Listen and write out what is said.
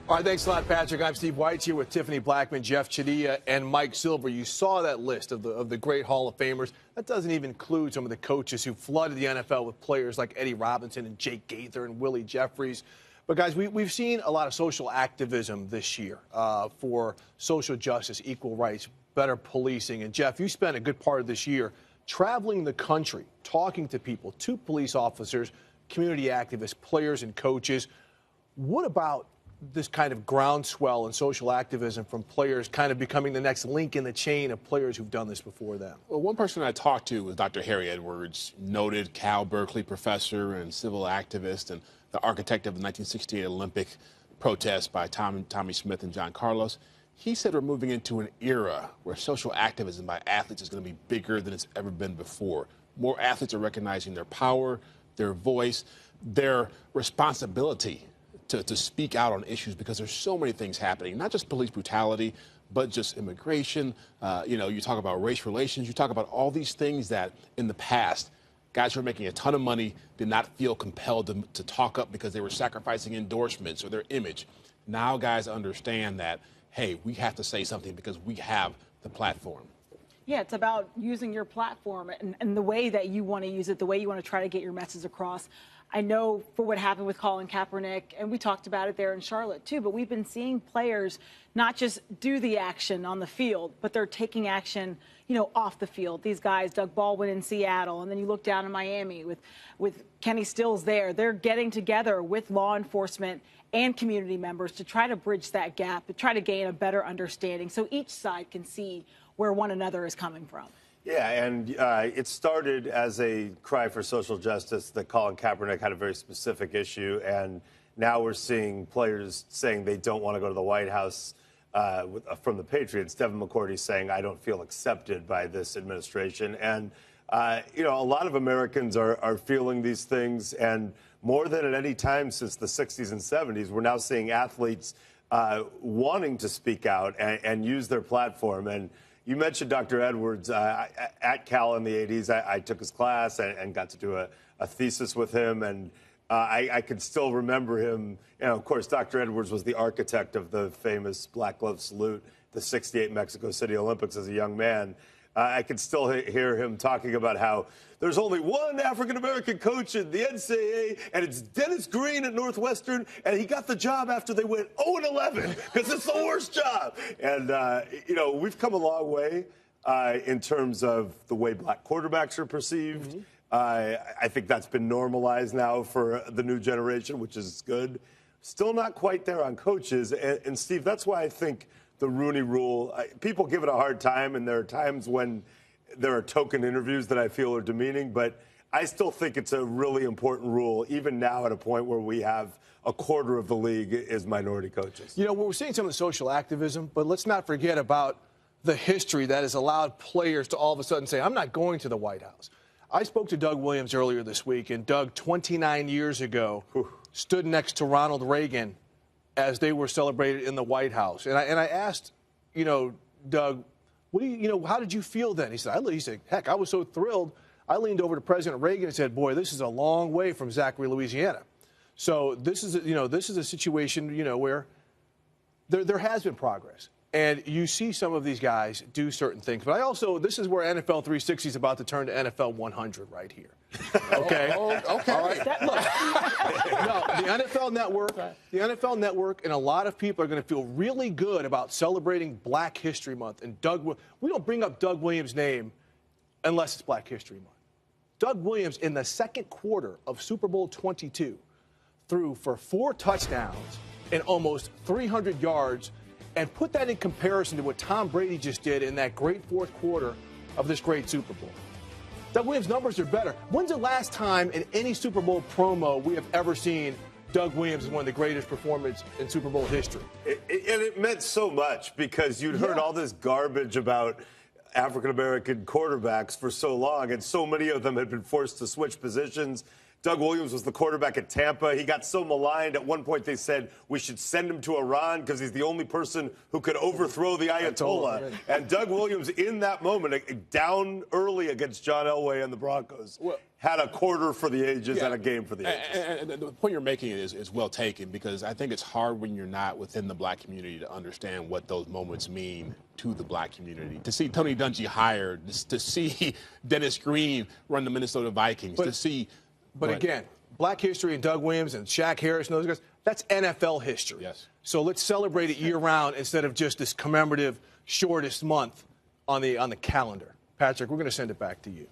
All right, thanks a lot, Patrick. I'm Steve White here with Tiffany Blackman, Jeff Chadiha, and Mike Silver. You saw that list of the great Hall of Famers. That doesn't even include some of the coaches who flooded the NFL with players like Eddie Robinson and Jake Gaither and Willie Jeffries. But, guys, we've seen a lot of social activism this year for social justice, equal rights, better policing. And, Jeff, you spent a good part of this year traveling the country, talking to people, to police officers, community activists, players and coaches. What about this kind of groundswell and social activism from players kind of becoming the next link in the chain of players who've done this before them? Well, one person I talked to was Dr. Harry Edwards, noted Cal Berkeley professor and civil activist and the architect of the 1968 Olympic protest by Tommy Smith and John Carlos. He said we're moving into an era where social activism by athletes is going to be bigger than it's ever been before. More athletes are recognizing their power, their voice, their responsibility to speak out on issues, because there's so many things happening, not just police brutality, but just immigration. You talk about race relations. You talk about all these things that in the past, guys who were making a ton of money did not feel compelled to talk up because they were sacrificing endorsements or their image. Now guys understand that, hey, we have to say something because we have the platform. Yeah, it's about using your platform and the way that you want to use it, the way you want to try to get your message across. I know for what happened with Colin Kaepernick, and we talked about it there in Charlotte too, but we've been seeing players not just do the action on the field, but they're taking action, off the field. These guys, Doug Baldwin in Seattle, and then you look down in Miami with Kenny Stills there. They're getting together with law enforcement and community members to try to bridge that gap, to try to gain a better understanding so each side can see where one another is coming from. Yeah, and it started as a cry for social justice that Colin Kaepernick had a very specific issue, and now we're seeing players saying they don't want to go to the White House from the Patriots. Devin McCourty saying, I don't feel accepted by this administration. And, a lot of Americans are feeling these things, and more than at any time since the 60s and 70s, we're now seeing athletes wanting to speak out and use their platform. And you mentioned Dr. Edwards at Cal in the 80s. I took his class and got to do a thesis with him, and I could still remember him. Of course, Dr. Edwards was the architect of the famous Black Glove Salute, the '68 Mexico City Olympics as a young man. I could still hear him talking about how there's only one African-American coach in the NCAA, and it's Dennis Green at Northwestern, and he got the job after they went 0-11 because it's the worst job. And, we've come a long way in terms of the way black quarterbacks are perceived. Mm-hmm. I think that's been normalized now for the new generation, which is good. Still not quite there on coaches. And Steve, that's why I think the Rooney Rule, people give it a hard time, and there are times when there are token interviews that I feel are demeaning, but I still think it's a really important rule, even now at a point where we have a quarter of the league is minority coaches. We're seeing some of the social activism, but let's not forget about the history that has allowed players to all of a sudden say, I'm not going to the White House. I spoke to Doug Williams earlier this week, and Doug, 29 years ago, stood next to Ronald Reagan as they were celebrated in the White House. And I asked, Doug, how did you feel then? He said, heck, I was so thrilled. I leaned over to President Reagan and said, boy, this is a long way from Zachary, Louisiana. So this is a situation, where there has been progress. And you see some of these guys do certain things. But this is where NFL 360 is about to turn to NFL 100 right here. Okay? Okay. All right. The NFL Network and a lot of people are going to feel really good about celebrating Black History Month. And we don't bring up Doug Williams' name unless it's Black History Month. Doug Williams, in the second quarter of Super Bowl 22, threw for 4 touchdowns and almost 300 yards. And put that in comparison to what Tom Brady just did in that great fourth quarter of this great Super Bowl. Doug Williams' numbers are better. When's the last time in any Super Bowl promo we have ever seen Doug Williams as one of the greatest performers in Super Bowl history? And it meant so much because you'd heard all this garbage about African-American quarterbacks for so long, and so many of them had been forced to switch positions. Doug Williams was the quarterback at Tampa. He got so maligned. At one point, they said we should send him to Iran because he's the only person who could overthrow the Ayatollah. And Doug Williams, in that moment, down early against John Elway and the Broncos, had a quarter for the ages and a game for the ages. And the point you're making is well taken, because I think it's hard when you're not within the black community to understand what those moments mean to the black community. To see Tony Dungy hired, to see Dennis Green run the Minnesota Vikings, to see. But again, black history and Doug Williams and Shaq Harris and those guys, that's NFL history. Yes. So let's celebrate it year-round instead of just this commemorative shortest month on the calendar. Patrick, we're going to send it back to you.